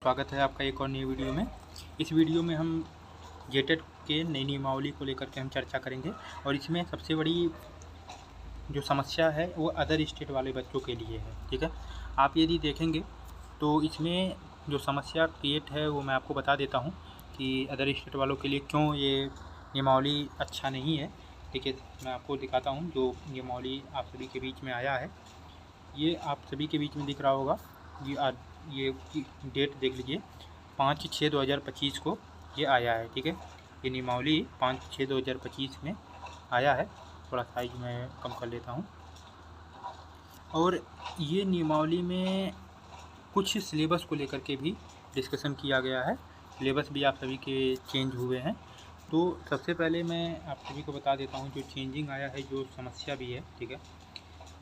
स्वागत है आपका एक और नई वीडियो में। इस वीडियो में हम जेटेट के नई नियमावली को लेकर के हम चर्चा करेंगे और इसमें सबसे बड़ी जो समस्या है वो अदर स्टेट वाले बच्चों के लिए है। ठीक है, आप यदि देखेंगे तो इसमें जो समस्या क्रिएट है वो मैं आपको बता देता हूँ कि अदर स्टेट वालों के लिए क्यों ये नियमावली अच्छा नहीं है। ठीक है, मैं आपको दिखाता हूँ जो नियमावली आप सभी के बीच में आया है। ये आप सभी के बीच में दिख रहा होगा। ये डेट देख लीजिए, 5/6/2025 को ये आया है। ठीक है, ये नियमावली 5/6/2025 में आया है। थोड़ा साइज में कम कर लेता हूँ। और ये नियमावली में कुछ सिलेबस को लेकर के भी डिस्कशन किया गया है। सिलेबस भी आप सभी के चेंज हुए हैं। तो सबसे पहले मैं आप सभी को बता देता हूँ जो चेंजिंग आया है, जो समस्या भी है। ठीक है,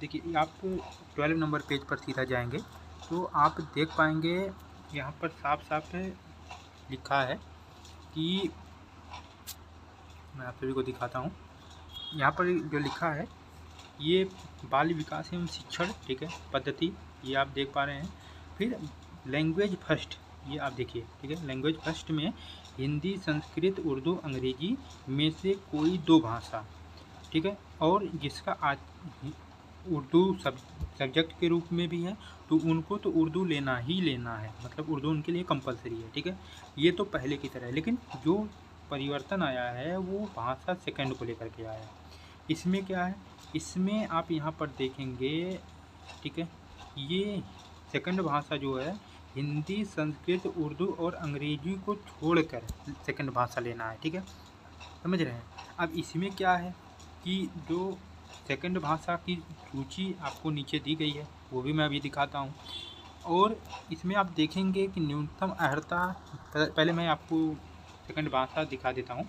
देखिए आप 12 नंबर पेज पर सीधा जाएंगे तो आप देख पाएंगे यहाँ पर साफ साफ लिखा है कि मैं आप सभी को दिखाता हूँ। यहाँ पर जो लिखा है ये बाल विकास एवं शिक्षण, ठीक है, पद्धति, ये आप देख पा रहे हैं। फिर लैंग्वेज फर्स्ट, ये आप देखिए। ठीक है, लैंग्वेज फर्स्ट में हिंदी, संस्कृत, उर्दू, अंग्रेजी में से कोई 2 भाषा। ठीक है, और जिसका आज उर्दू सब्जेक्ट के रूप में भी है तो उनको तो उर्दू लेना ही लेना है, मतलब उर्दू उनके लिए कंपलसरी है। ठीक है, ये तो पहले की तरह है, लेकिन जो परिवर्तन आया है वो भाषा सेकंड को लेकर के आया है। इसमें क्या है, इसमें आप यहाँ पर देखेंगे, ठीक है, ये सेकंड भाषा जो है हिंदी, संस्कृत, उर्दू और अंग्रेजी को छोड़कर सेकंड भाषा लेना है। ठीक है, समझ रहे हैं। अब इसमें क्या है कि जो सेकंड भाषा की सूची आपको नीचे दी गई है वो भी मैं अभी दिखाता हूँ। और इसमें आप देखेंगे कि न्यूनतम अर्हता, पहले मैं आपको सेकंड भाषा दिखा देता हूँ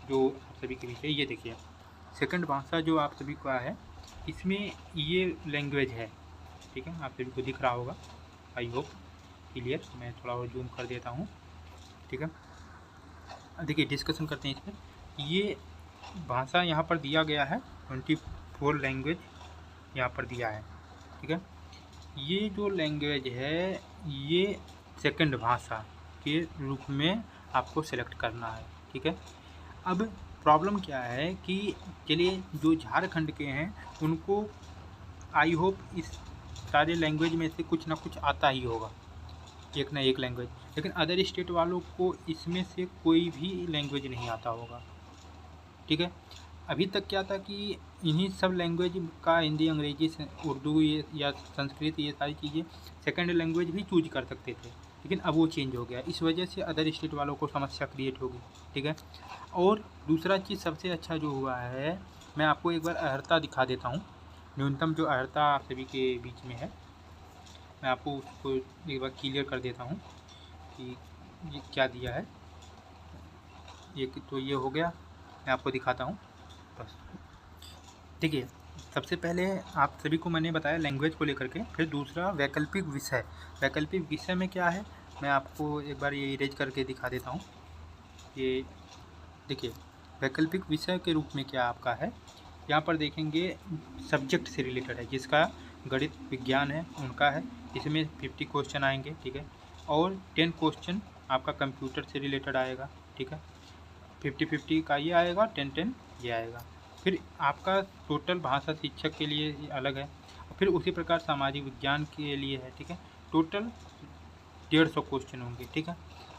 जो आप सभी के बीच है। ये देखिए, सेकंड भाषा जो आप सभी का है इसमें ये लैंग्वेज है। ठीक है, आप सभी को दिख रहा होगा, आई होप क्लियर। मैं थोड़ा और जूम कर देता हूँ। ठीक है, देखिए डिस्कशन करते हैं इस पर। ये भाषा यहाँ पर दिया गया है 24 लैंग्वेज यहाँ पर दिया है। ठीक है, ये जो लैंग्वेज है ये सेकंड भाषा के रूप में आपको सेलेक्ट करना है। ठीक है, अब प्रॉब्लम क्या है कि चलिए जो झारखंड के हैं उनको आई होप इस सारे लैंग्वेज में से कुछ ना कुछ आता ही होगा, एक ना एक लैंग्वेज, लेकिन अदर स्टेट वालों को इसमें से कोई भी लैंग्वेज नहीं आता होगा। ठीक है, अभी तक क्या था कि इन्हीं सब लैंग्वेज का हिंदी, अंग्रेजी, उर्दू ये या संस्कृत, ये सारी चीज़ें सेकंड लैंग्वेज भी चूज कर सकते थे, लेकिन अब वो चेंज हो गया। इस वजह से अदर स्टेट वालों को समस्या क्रिएट होगी। ठीक है, और दूसरा चीज़ सबसे अच्छा जो हुआ है, मैं आपको एक बार अर्हता दिखा देता हूँ। न्यूनतम जो अर्हता आप सभी के बीच में है, मैं आपको उसको एक बार क्लियर कर देता हूँ कि ये क्या दिया है। ये तो ये हो गया, मैं आपको दिखाता हूँ बस। देखिए, सबसे पहले आप सभी को मैंने बताया लैंग्वेज को लेकर के, फिर दूसरा वैकल्पिक विषय। वैकल्पिक विषय में क्या है, मैं आपको एक बार ये इरेज करके दिखा देता हूँ। ये देखिए, वैकल्पिक विषय के रूप में क्या आपका है, यहाँ पर देखेंगे सब्जेक्ट से रिलेटेड है, जिसका गणित, विज्ञान है उनका है। इसमें 50 क्वेश्चन आएंगे। ठीक है, और 10 क्वेश्चन आपका कंप्यूटर से रिलेटेड आएगा। ठीक है, 50-50 का ये आएगा, 10-10 ये आएगा। फिर आपका टोटल भाषा शिक्षक के लिए अलग है, फिर उसी प्रकार सामाजिक विज्ञान के लिए है। ठीक है, टोटल 150 क्वेश्चन होंगे। ठीक है,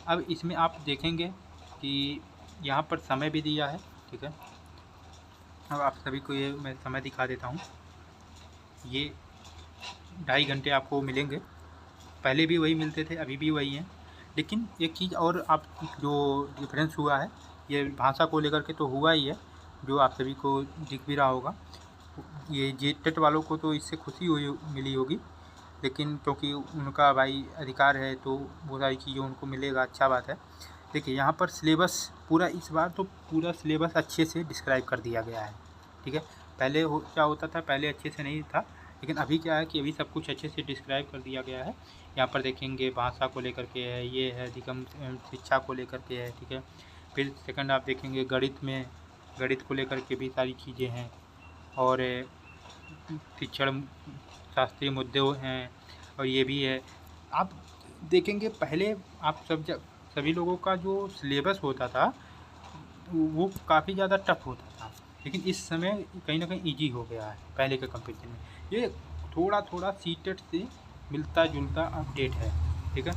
अब इसमें आप देखेंगे कि यहाँ पर समय भी दिया है। ठीक है, अब आप सभी को ये मैं समय दिखा देता हूँ। ये 2.5 घंटे आपको मिलेंगे, पहले भी वही मिलते थे, अभी भी वही हैं। लेकिन एक चीज़ और आप जो डिफरेंस हुआ है ये भाषा को लेकर के तो हुआ ही है, जो आप सभी को दिख भी रहा होगा। ये जेटेट वालों को तो इससे खुशी हुई मिली होगी, लेकिन क्योंकि उनका भाई अधिकार है तो वो सारी चीज़ें उनको मिलेगा, अच्छा बात है। देखिए यहाँ पर सिलेबस पूरा, इस बार तो पूरा सिलेबस अच्छे से डिस्क्राइब कर दिया गया है। ठीक है, पहले क्या होता था, पहले अच्छे से नहीं था, लेकिन अभी क्या है कि अभी सब कुछ अच्छे से डिस्क्राइब कर दिया गया है। यहाँ पर देखेंगे भाषा को लेकर के है, ये है अधिगम शिक्षा को लेकर के है। ठीक है, फिर सेकंड आप देखेंगे गणित में, गणित को लेकर के भी सारी चीज़ें हैं, और शिक्षण शास्त्रीय मुद्दे हैं, और ये भी है। आप देखेंगे पहले आप सभी लोगों का जो सिलेबस होता था वो काफ़ी ज़्यादा टफ होता था, लेकिन इस समय कहीं ना कहीं इजी हो गया है पहले के कंपेरिजन में। ये थोड़ा थोड़ा सीटेट से मिलता जुलता अपडेट है, ठीक है।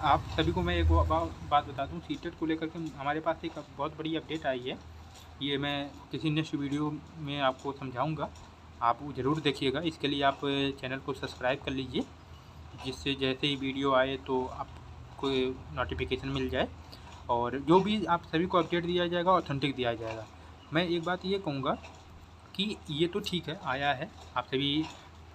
आप सभी को मैं एक बात बता दूं, सीटेट को लेकर के हमारे पास एक बहुत बड़ी अपडेट आई है। ये मैं किसी नेक्स्ट वीडियो में आपको समझाऊंगा, आप वो ज़रूर देखिएगा। इसके लिए आप चैनल को सब्सक्राइब कर लीजिए, जिससे जैसे ही वीडियो आए तो आपको नोटिफिकेशन मिल जाए, और जो भी आप सभी को अपडेट दिया जाएगा ऑथेंटिक दिया जाएगा। मैं एक बात ये कहूँगा कि ये तो ठीक है आया है, आप सभी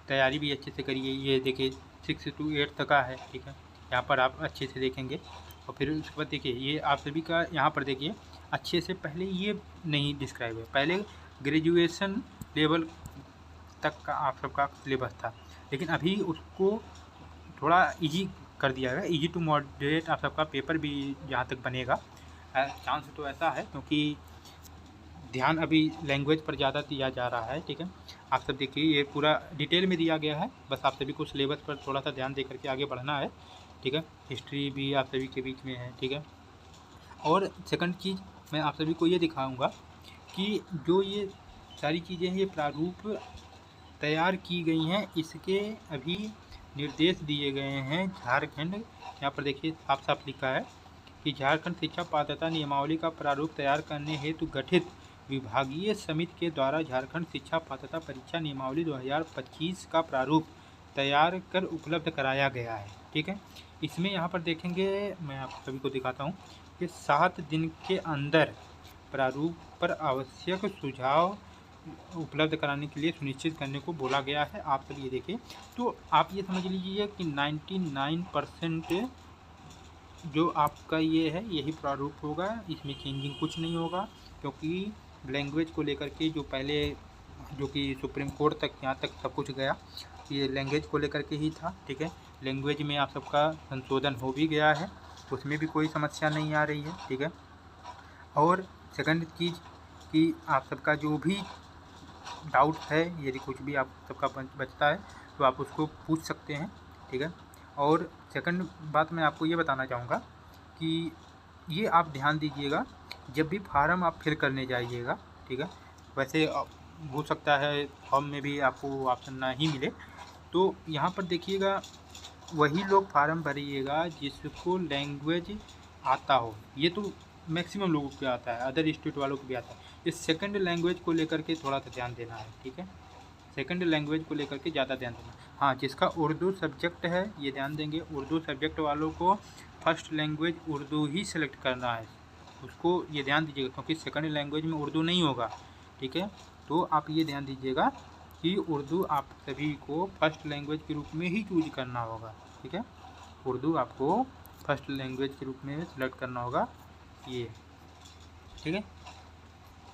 तैयारी भी अच्छे से करिए। ये देखिए 6 to 8 तक का है, ठीक है। यहाँ पर आप अच्छे से देखेंगे, और फिर उसके बाद देखिए ये आप सभी का यहाँ पर देखिए अच्छे से, पहले ये नहीं डिस्क्राइब है, पहले ग्रेजुएशन लेवल तक का आप सबका सिलेबस था, लेकिन अभी उसको थोड़ा इजी कर दिया गया, इजी टू मॉडरेट आप सबका पेपर भी जहाँ तक बनेगा। चांस तो ऐसा है क्योंकि ध्यान अभी लैंग्वेज पर ज़्यादा दिया जा रहा है, ठीक है। आप सब देखिए ये पूरा डिटेल में दिया गया है, बस आप सभी को सिलेबस पर थोड़ा सा ध्यान दे करके आगे बढ़ना है, ठीक है। हिस्ट्री भी आप सभी के बीच में है, ठीक है। और सेकंड चीज़ मैं आप सभी को ये दिखाऊंगा कि जो ये सारी चीज़ें हैं ये प्रारूप तैयार की गई हैं, इसके अभी निर्देश दिए गए हैं झारखंड। यहाँ पर देखिए साफ साफ लिखा है कि झारखंड शिक्षा पात्रता नियमावली का प्रारूप तैयार करने हेतु गठित विभागीय समिति के द्वारा झारखंड शिक्षा पात्रता परीक्षा नियमावली 2025 का प्रारूप तैयार कर उपलब्ध कराया गया है, ठीक है। इसमें यहाँ पर देखेंगे, मैं आप सभी को दिखाता हूँ कि 7 दिन के अंदर प्रारूप पर आवश्यक सुझाव उपलब्ध कराने के लिए सुनिश्चित करने को बोला गया है। आप सब ये देखिए, तो आप ये समझ लीजिए कि 99% जो आपका ये है यही प्रारूप होगा, इसमें चेंजिंग कुछ नहीं होगा, क्योंकि लैंग्वेज को लेकर के जो पहले जो कि सुप्रीम कोर्ट तक यहाँ तक सब कुछ गया, ये लैंग्वेज को लेकर के ही था, ठीक है। लैंग्वेज में आप सबका संशोधन हो भी गया है, उसमें भी कोई समस्या नहीं आ रही है, ठीक है। और सेकंड चीज़ कि आप सबका जो भी डाउट है, यदि कुछ भी आप सबका बचता है तो आप उसको पूछ सकते हैं, ठीक है। और सेकंड बात मैं आपको ये बताना चाहूँगा कि ये आप ध्यान दीजिएगा जब भी फार्म आप फिल करने जाइएगा, ठीक है। वैसे हो सकता है फॉर्म में भी आपको ऑप्शन ना ही मिले, तो यहाँ पर देखिएगा वही लोग फार्म भरिएगा जिसको लैंग्वेज आता हो। ये तो मैक्सिमम लोगों को आता है, अदर स्टेट वालों को भी आता है। इस सेकंड लैंग्वेज को लेकर के थोड़ा सा ध्यान देना है, ठीक है। सेकंड लैंग्वेज को लेकर के ज़्यादा ध्यान देना। हाँ, जिसका उर्दू सब्जेक्ट है ये ध्यान देंगे, उर्दू सब्जेक्ट वालों को फर्स्ट लैंग्वेज उर्दू ही सेलेक्ट करना है, उसको ये ध्यान दीजिएगा, क्योंकि सेकंड लैंग्वेज में उर्दू नहीं होगा, ठीक है। तो आप ये ध्यान दीजिएगा कि उर्दू आप सभी को फर्स्ट लैंग्वेज के रूप में ही चूज करना होगा, ठीक है। उर्दू आपको फर्स्ट लैंग्वेज के रूप में सेलेक्ट करना होगा, ये ठीक है।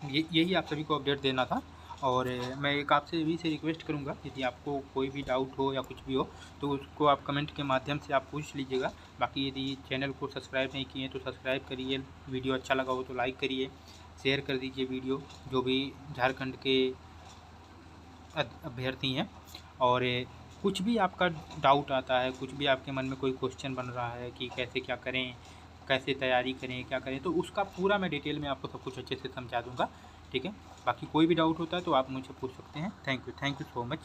यही आप सभी को अपडेट देना था। और मैं एक आपसे भी से रिक्वेस्ट करूंगा, यदि आपको कोई भी डाउट हो या कुछ भी हो तो उसको आप कमेंट के माध्यम से आप पूछ लीजिएगा। बाकी यदि चैनल को सब्सक्राइब नहीं किए तो सब्सक्राइब करिए, वीडियो अच्छा लगा हो तो लाइक करिए, शेयर कर दीजिए वीडियो जो भी झारखंड के अभ्यर्थी हैं। और कुछ भी आपका डाउट आता है, कुछ भी आपके मन में कोई क्वेश्चन बन रहा है कि कैसे क्या करें, कैसे तैयारी करें, क्या करें, तो उसका पूरा मैं डिटेल में आपको सब कुछ अच्छे से समझा दूंगा, ठीक है। बाकी कोई भी डाउट होता है तो आप मुझसे पूछ सकते हैं। Thank you so much.